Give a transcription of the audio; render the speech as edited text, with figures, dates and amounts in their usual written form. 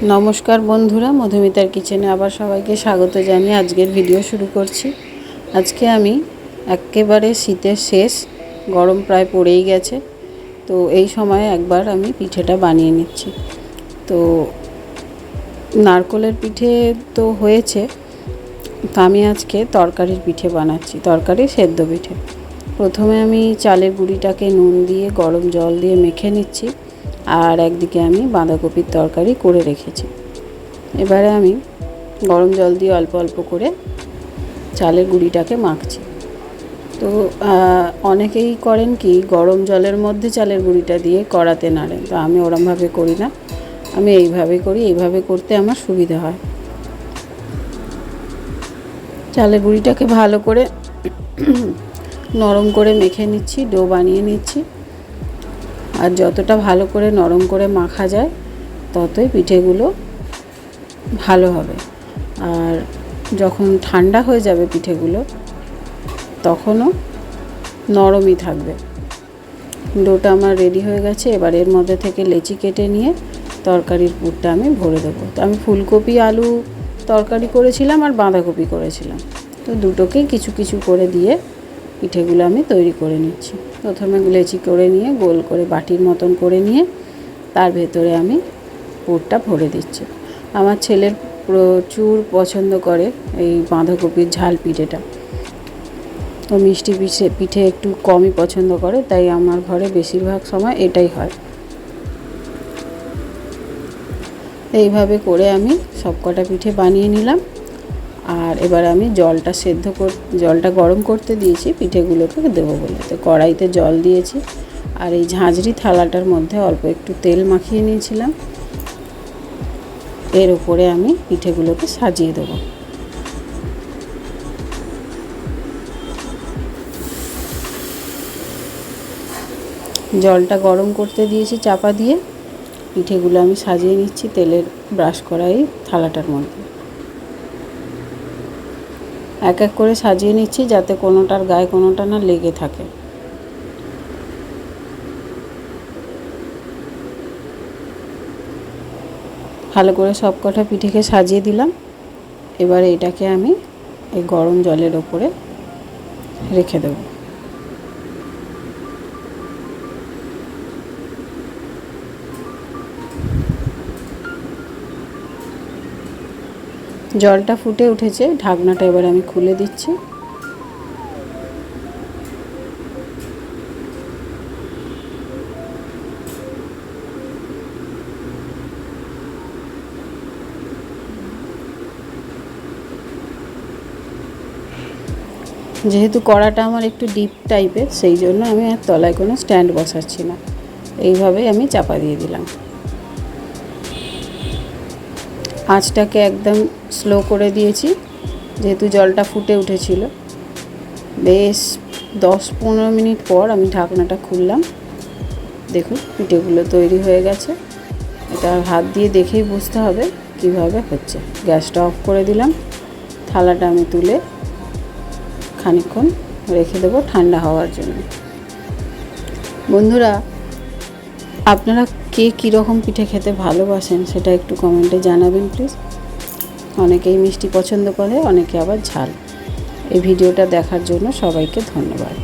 नमस्कार बंधुरा मधुमितार किचेने आबार सबाइके स्वागत जानिए आजकेर भिडियो शुरू करछि। आज के आमी एकेबारे शीतेर शेष गरम प्राय पड़ेई गेछे तो এই সময় একবার আমি পিঠেটা বানিয়ে নিচ্ছি। তো নারকেলের পিঠে তো হয়েছে, তো আমি আজকে তরকারির পিঠে বানাচ্ছি, তরকারি সেদ্ধ পিঠে। প্রথমে আমি চালের গুঁড়িটাকে নুন দিয়ে গরম জল দিয়ে মেখে নিচ্ছি আর একদিকে আমি বাঁধাকপির তরকারি করে রেখেছি। এবারে আমি গরম জল দিয়ে অল্প অল্প করে চালের গুঁড়িটাকে মাখছি। তো অনেকেই করেন কি গরম জলের মধ্যে চালের গুঁড়িটা দিয়ে কড়াতে নাড়েন, তো আমি ওরমভাবে করি না, আমি এইভাবে করি। এইভাবে করতে আমার সুবিধা হয়। চালের গুঁড়িটাকে ভালো করে নরম করে মেখে নিচ্ছি, ডো বানিয়ে নিচ্ছি। আর যতটা ভালো করে নরম করে মাখা যায় ততই পিঠেগুলো ভালো হবে। আর যখন ঠান্ডা হয়ে যাবে পিঠেগুলো তখনও নরমই থাকবে। ডোটা আমার রেডি হয়ে গেছে। এবার এর মধ্যে থেকে লেচি কেটে নিয়ে তরকারির পুরটা আমি ভরে দেবো। তো আমি ফুলকপি আলু তরকারি করেছিলাম আর বাঁধাকপি করেছিলাম, তো দুটোকেই কিছু কিছু করে দিয়ে পিঠেগুলো আমি তৈরি করে নিচ্ছি। প্রথমে লেচি করে নিয়ে গোল করে বাটির মতন করে নিয়ে তার ভেতরে আমি পুরটা ভরে দিচ্ছি। আমার ছেলের প্রচুর পছন্দ করে এই বাঁধাকপির ঝাল পিঠেটা, তো মিষ্টি পিঠে একটু কমই পছন্দ করে, তাই আমার ঘরে বেশিরভাগ সময় এটাই হয়। এইভাবে করে আমি সবকটা পিঠে বানিয়ে নিলাম। আর এবার আমি জলটা গরম করতে দিয়েছি পিঠেগুলোকে দেবো বলে। তো কড়াইতে জল দিয়েছি আর এই ঝাঁঝরি থালাটার মধ্যে অল্প একটু তেল মাখিয়ে নিয়েছিলাম। এর উপরে আমি পিঠেগুলোকে সাজিয়ে দেবো। জলটা গরম করতে দিয়েছি চাপা দিয়ে, পিঠেগুলো আমি সাজিয়ে নিচ্ছি তেলের ব্রাশ করা এই থালাটার মধ্যে। এক এক করে সাজিয়ে নিচ্ছি যাতে কোনোটার গায়ে কোনোটা না লেগে থাকে। ভালো করে সব কটা পিঠেকে সাজিয়ে দিলাম। এবারে এটাকে আমি এই গরম জলের ওপরে রেখে দেব। জলটা ফুটে উঠেছে, ঢাকনাটা এবার আমি খুলে দিচ্ছি। যেহেতু কড়াটা আমার একটু ডিপ টাইপের, সেই জন্য আমি আর তলায় কোনো স্ট্যান্ড বসাচ্ছি না, এইভাবেই আমি চাপা দিয়ে দিলাম। আঁচটাকে একদম স্লো করে দিয়েছি যেহেতু জলটা ফুটে উঠেছিল। বেশ 10-15 মিনিট পর আমি ঢাকনাটা খুললাম। দেখুন পিঠেগুলো তৈরি হয়ে গেছে। এটা হাত দিয়ে দেখেই বুঝতে হবে কিভাবে হচ্ছে। গ্যাসটা অফ করে দিলাম। থালাটা আমি তুলে খানিকক্ষণ রেখে দেবো ঠান্ডা হওয়ার জন্য। বন্ধুরা, আপনারা কে কীরকম পিঠে খেতে ভালোবাসেন সেটা একটু কমেন্টে জানাবেন প্লিজ। অনেকেই মিষ্টি পছন্দ করে, অনেকে আবার ঝাল। এই ভিডিওটা দেখার জন্য সবাইকে ধন্যবাদ।